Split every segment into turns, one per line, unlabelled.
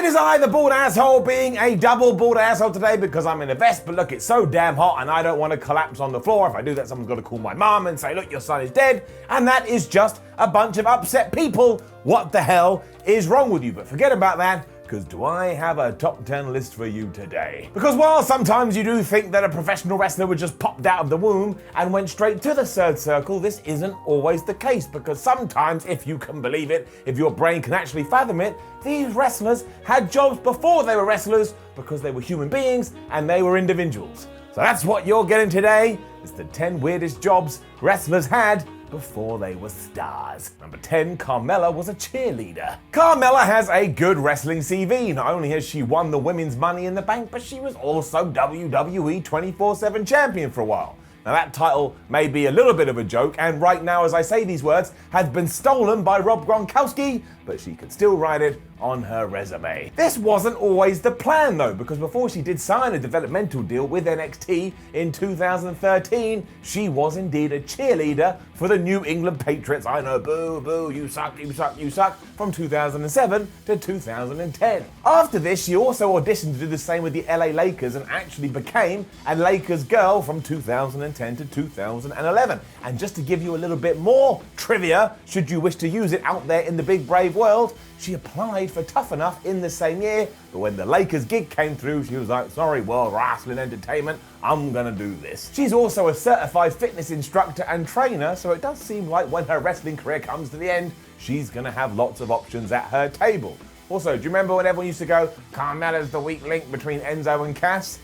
It is I, the bald asshole, being a double bald asshole today because I'm in a vest, but look, it's so damn hot and I don't want to collapse on the floor. If I do that, someone's got to call my mum and say, look, your son is dead. And that is just a bunch of upset people. What the hell is wrong with you? But forget about that, because do I have a top 10 list for you today? Because while sometimes you do think that a professional wrestler would just popped out of the womb and went straight to the third circle, this isn't always the case, because sometimes, if you can believe it, if your brain can actually fathom it, these wrestlers had jobs before they were wrestlers because they were human beings and they were individuals. So that's what you're getting today, is the 10 weirdest jobs wrestlers had before they were stars. Number 10, Carmella was a cheerleader. Carmella has a good wrestling CV. Not only has she won the women's Money in the Bank, but she was also WWE 24/7 champion for a while. Now that title may be a little bit of a joke, and right now as I say these words, has been stolen by Rob Gronkowski, but she could still write it on her resume. This wasn't always the plan though, because before she did sign a developmental deal with NXT in 2013, she was indeed a cheerleader for the New England Patriots. I know, boo, boo, you suck, you suck, you suck, from 2007 to 2010. After this, she also auditioned to do the same with the LA Lakers and actually became a Lakers girl from 2010 to 2011. And just to give you a little bit more trivia, should you wish to use it out there in the big brave world, she applied for Tough Enough in the same year, but when the Lakers gig came through, she was like, sorry, World Wrestling Entertainment, I'm gonna do this. She's also a certified fitness instructor and trainer, so it does seem like when her wrestling career comes to the end, she's gonna have lots of options at her table. Also, do you remember when everyone used to go, Carmella's the weak link between Enzo and Cass?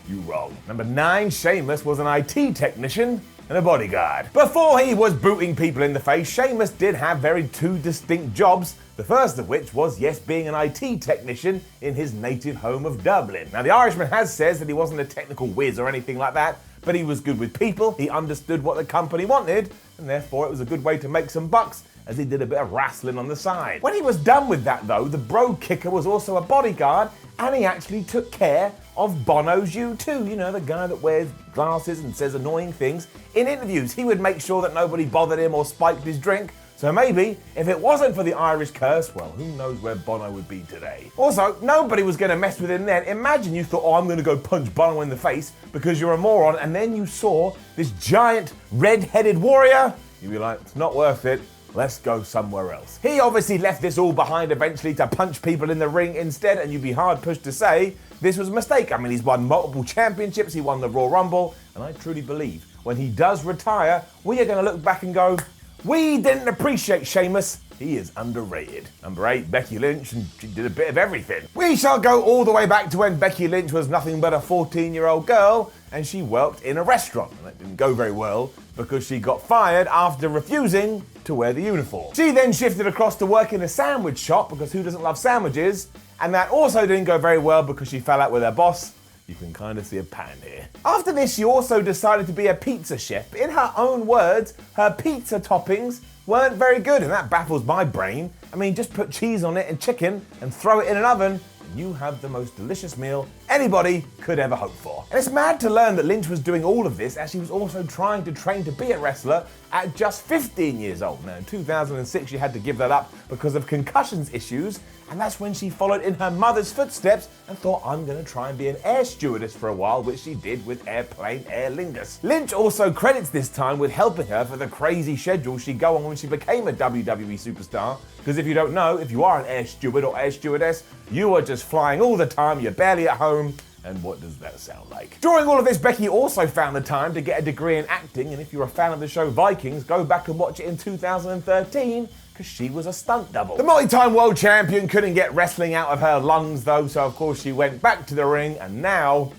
You wrong. Number 9, Sheamus was an IT technician and a bodyguard. Before he was booting people in the face, Sheamus did have two distinct jobs, the first of which was, yes, being an IT technician in his native home of Dublin. Now, the Irishman says that he wasn't a technical whiz or anything like that, but he was good with people, he understood what the company wanted, and therefore it was a good way to make some bucks, as he did a bit of wrestling on the side. When he was done with that though, the bro kicker was also a bodyguard, and he actually took care of Bono's U2, you know, the guy that wears glasses and says annoying things in interviews. He would make sure that nobody bothered him or spiked his drink. So maybe, if it wasn't for the Irish curse, well, who knows where Bono would be today. Also, nobody was going to mess with him then. Imagine you thought, oh, I'm going to go punch Bono in the face because you're a moron, and then you saw this giant red-headed warrior. You'd be like, it's not worth it. Let's go somewhere else. He obviously left this all behind eventually to punch people in the ring instead, and you'd be hard-pushed to say this was a mistake. I mean, he's won multiple championships, he won the Royal Rumble, and I truly believe when he does retire, we are going to look back and go, we didn't appreciate Sheamus. He is underrated. Number 8, Becky Lynch, and she did a bit of everything. We shall go all the way back to when Becky Lynch was nothing but a 14-year-old girl, and she worked in a restaurant. And that didn't go very well because she got fired after refusing to wear the uniform. She then shifted across to work in a sandwich shop, because who doesn't love sandwiches? And that also didn't go very well because she fell out with her boss. You can kind of see a pattern here. After this, she also decided to be a pizza chef. But in her own words, her pizza toppings weren't very good, and that baffles my brain. I mean, just put cheese on it and chicken and throw it in an oven, and you have the most delicious meal anybody could ever hope for. And it's mad to learn that Lynch was doing all of this as she was also trying to train to be a wrestler at just 15 years old. Now, in 2006, she had to give that up because of concussions issues, and that's when she followed in her mother's footsteps and thought, I'm going to try and be an air stewardess for a while, which she did with Airplane Aer Lingus. Lynch also credits this time with helping her for the crazy schedule she'd go on when she became a WWE superstar, because if you don't know, if you are an air steward or air stewardess, you are just flying all the time, you're barely at home, and what does that sound like? During all of this, Becky also found the time to get a degree in acting, and if you're a fan of the show Vikings, go back and watch it in 2013, because she was a stunt double. The multi-time world champion couldn't get wrestling out of her lungs though, so of course she went back to the ring and now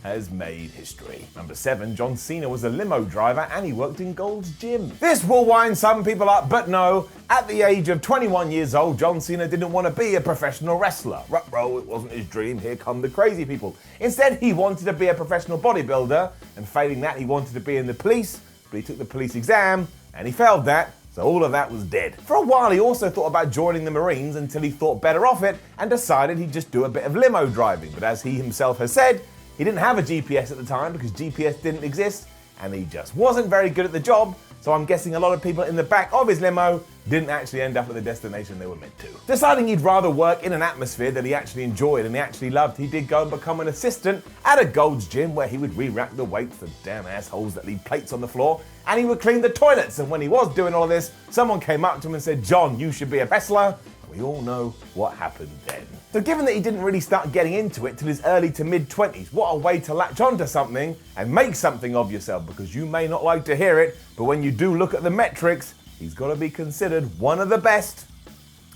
has made history. Number 7, John Cena was a limo driver and he worked in Gold's Gym. This will wind some people up, but no, at the age of 21 years old, John Cena didn't want to be a professional wrestler. Ruh-roh, it wasn't his dream, here come the crazy people. Instead, he wanted to be a professional bodybuilder, and failing that, he wanted to be in the police, but he took the police exam and he failed that. So all of that was dead. For a while, he also thought about joining the Marines until he thought better of it and decided he'd just do a bit of limo driving. But as he himself has said, he didn't have a GPS at the time because GPS didn't exist, and he just wasn't very good at the job. So I'm guessing a lot of people in the back of his limo didn't actually end up at the destination they were meant to. Deciding he'd rather work in an atmosphere that he actually enjoyed and he actually loved, he did go and become an assistant at a Gold's Gym where he would re-rack the weights, the damn assholes that leave plates on the floor, and he would clean the toilets. And when he was doing all of this, someone came up to him and said, "John, you should be a wrestler." We all know what happened then. So given that he didn't really start getting into it till his early to mid-20s, what a way to latch onto something and make something of yourself, because you may not like to hear it, but when you do look at the metrics, he's got to be considered one of the best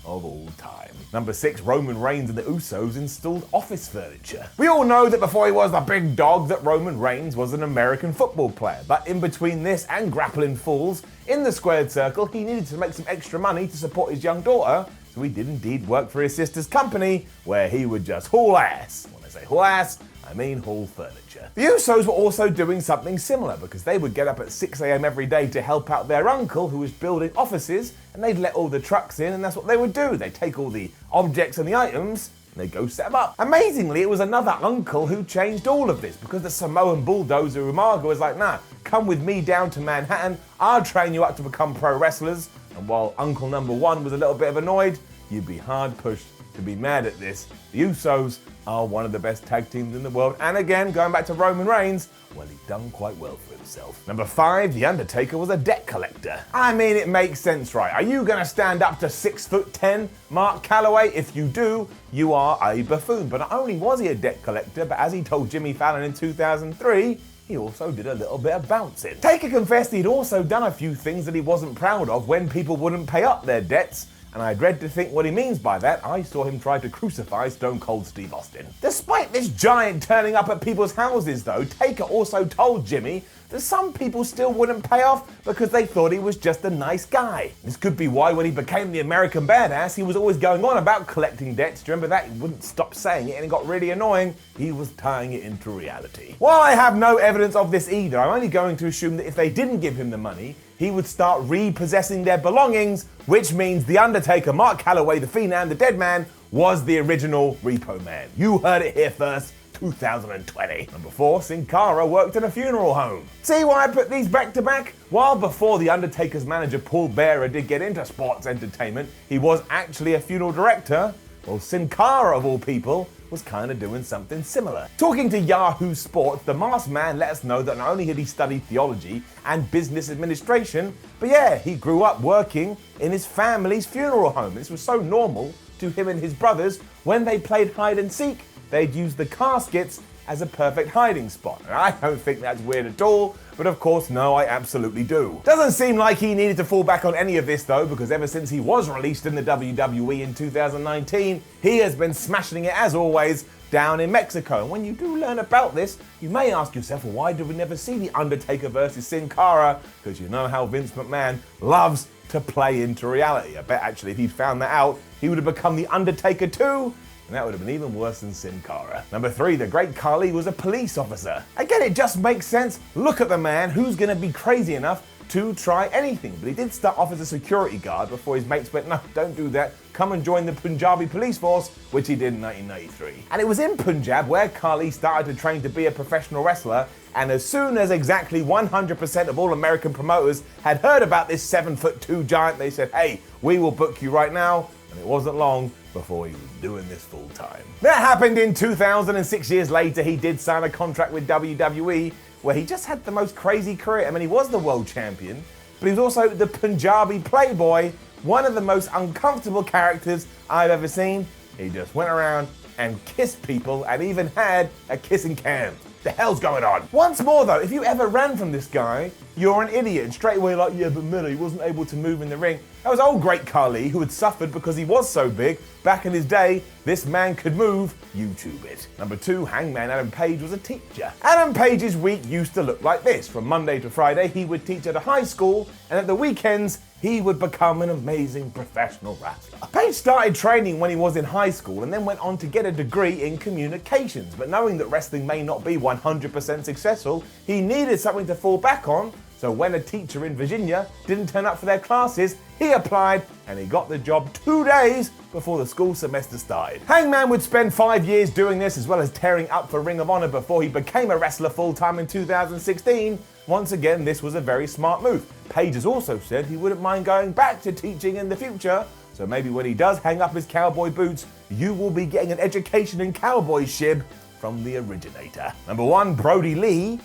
of all time. Number 6, Roman Reigns and the Usos installed office furniture. We all know that before he was the big dog, that Roman Reigns was an American football player, but in between this and grappling fools in the squared circle, he needed to make some extra money to support his young daughter, so he did indeed work for his sister's company, where he would just haul ass. When I say haul ass, I mean haul furniture. The Usos were also doing something similar, because they would get up at 6 a.m. every day to help out their uncle who was building offices, and they'd let all the trucks in, and that's what they would do. They'd take all the objects and the items, and they'd go set them up. Amazingly, it was another uncle who changed all of this, because the Samoan bulldozer Umaga was like, "Nah, come with me down to Manhattan, I'll train you up to become pro wrestlers." And while Uncle Number 1 was a little bit annoyed, you'd be hard pushed to be mad at this. The Usos are one of the best tag teams in the world, and again, going back to Roman Reigns, well, he'd done quite well for himself. Number 5, The Undertaker was a debt collector. I mean, it makes sense, right? Are you gonna stand up to 6'10" Mark Calloway? If you do, you are a buffoon. But not only was he a debt collector, but as he told Jimmy Fallon in 2003, he also did a little bit of bouncing. Taker confessed he'd also done a few things that he wasn't proud of when people wouldn't pay up their debts, and I dread to think what he means by that. I saw him try to crucify Stone Cold Steve Austin. Despite this giant turning up at people's houses though, Taker also told Jimmy that some people still wouldn't pay off because they thought he was just a nice guy. This could be why when he became the American Badass, he was always going on about collecting debts. Do you remember that? He wouldn't stop saying it and it got really annoying. He was tying it into reality. While I have no evidence of this either, I'm only going to assume that if they didn't give him the money, he would start repossessing their belongings, which means The Undertaker, Mark Calloway, the Phenom, the Dead Man, was the original Repo Man. You heard it here first. 2020. Number 4, Sin Cara worked in a funeral home. See why I put these back to back? While before The Undertaker's manager Paul Bearer did get into sports entertainment, he was actually a funeral director. Well, Sin Cara, of all people, was kind of doing something similar. Talking to Yahoo Sports, the masked man let us know that not only had he studied theology and business administration, but yeah, he grew up working in his family's funeral home. This was so normal to him and his brothers. When they played hide and seek, they'd use the caskets as a perfect hiding spot. And I don't think that's weird at all, but of course, no, I absolutely do. Doesn't seem like he needed to fall back on any of this though, because ever since he was released in the WWE in 2019, he has been smashing it as always down in Mexico. And when you do learn about this, you may ask yourself, well, why did we never see The Undertaker versus Sin Cara? Because you know how Vince McMahon loves to play into reality. I bet actually if he'd found that out, he would have become The Undertaker too, and that would have been even worse than Sin Cara. Number 3, the great KHALI was a police officer. Again, it just makes sense. Look at the man, who's gonna be crazy enough to try anything? But he did start off as a security guard before his mates went, no, don't do that. Come and join the Punjabi police force, which he did in 1993. And it was in Punjab where KHALI started to train to be a professional wrestler, and as soon as exactly 100% of all American promoters had heard about this 7'2" giant, they said, hey, we will book you right now. And it wasn't long before he was doing this full time. That happened in 2000, and 6 years later, he did sign a contract with WWE, where he just had the most crazy career. I mean, he was the world champion, but he was also the Punjabi playboy, one of the most uncomfortable characters I've ever seen. He just went around and kissed people and even had a kissing cam. The hell's going on? Once more though, if you ever ran from this guy, you're an idiot. And straight away like, yeah, but Miller, he wasn't able to move in the ring. That was old great KHALI, who had suffered because he was so big. Back in his day, this man could move. YouTube it. Number 2, Hangman Adam Page was a teacher. Adam Page's week used to look like this. From Monday to Friday, he would teach at a high school, and at the weekends, he would become an amazing professional wrestler. Page started training when he was in high school and then went on to get a degree in communications. But knowing that wrestling may not be 100% successful, he needed something to fall back on. So when a teacher in Virginia didn't turn up for their classes, he applied and he got the job 2 days before the school semester started. Hangman would spend 5 years doing this, as well as tearing up for Ring of Honor before he became a wrestler full-time in 2016. Once again, this was a very smart move. Page has also said he wouldn't mind going back to teaching in the future, so maybe when he does hang up his cowboy boots, you will be getting an education in cowboyship from the originator. Number 1, Brodie Lee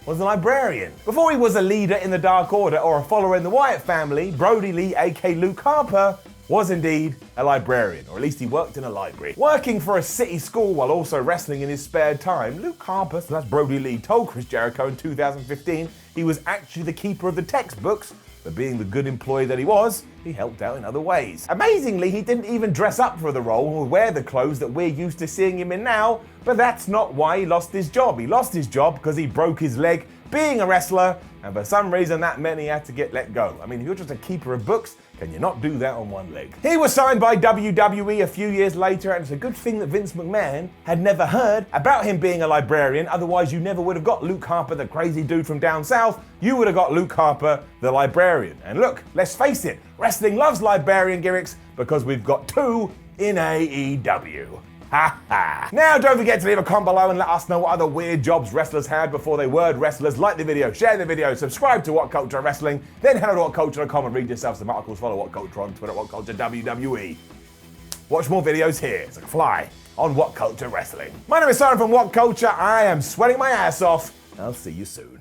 was a librarian. Before he was a leader in the Dark Order or a follower in the Wyatt family, Brodie Lee, aka Luke Harper, was indeed a librarian, or at least he worked in a library. Working for a city school while also wrestling in his spare time, Luke Harper, so that's Brodie Lee, told Chris Jericho in 2015 he was actually the keeper of the textbooks, but being the good employee that he was, he helped out in other ways. Amazingly, he didn't even dress up for the role or wear the clothes that we're used to seeing him in now, but that's not why he lost his job. He lost his job because he broke his leg being a wrestler, and for some reason that meant he had to get let go. I mean, if you're just a keeper of books, can you not do that on one leg? He was signed by WWE a few years later, and it's a good thing that Vince McMahon had never heard about him being a librarian, otherwise you never would have got Luke Harper, the crazy dude from down south. You would have got Luke Harper, the librarian. And look, let's face it, wrestling loves librarian gimmicks because we've got 2 in AEW. Ha ha. Now don't forget to leave a comment below and let us know what other weird jobs wrestlers had before they were wrestlers. Like the video, share the video, subscribe to What Culture Wrestling, then head over to WhatCulture.com and read yourself some articles. Follow What Culture on Twitter, What Culture WWE. Watch more videos here. It's like a fly on What Culture Wrestling. My name is Simon from What Culture. I am sweating my ass off. I'll see you soon.